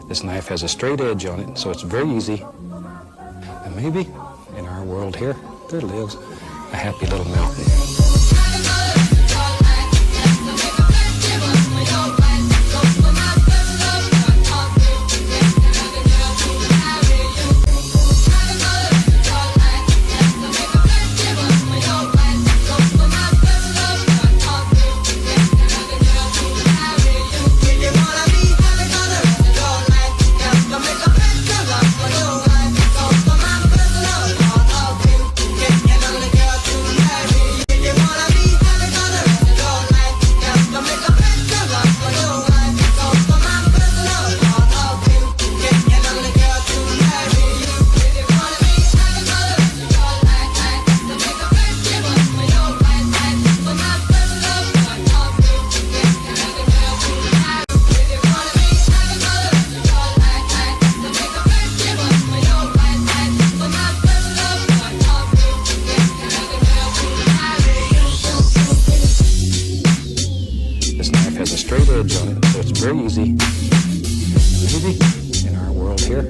This knife has a straight edge on it, so it's very easy. And maybe in our world here, there lives a happy little mountain. Has a straight edge on it, so it's very easy. Maybe in our world here,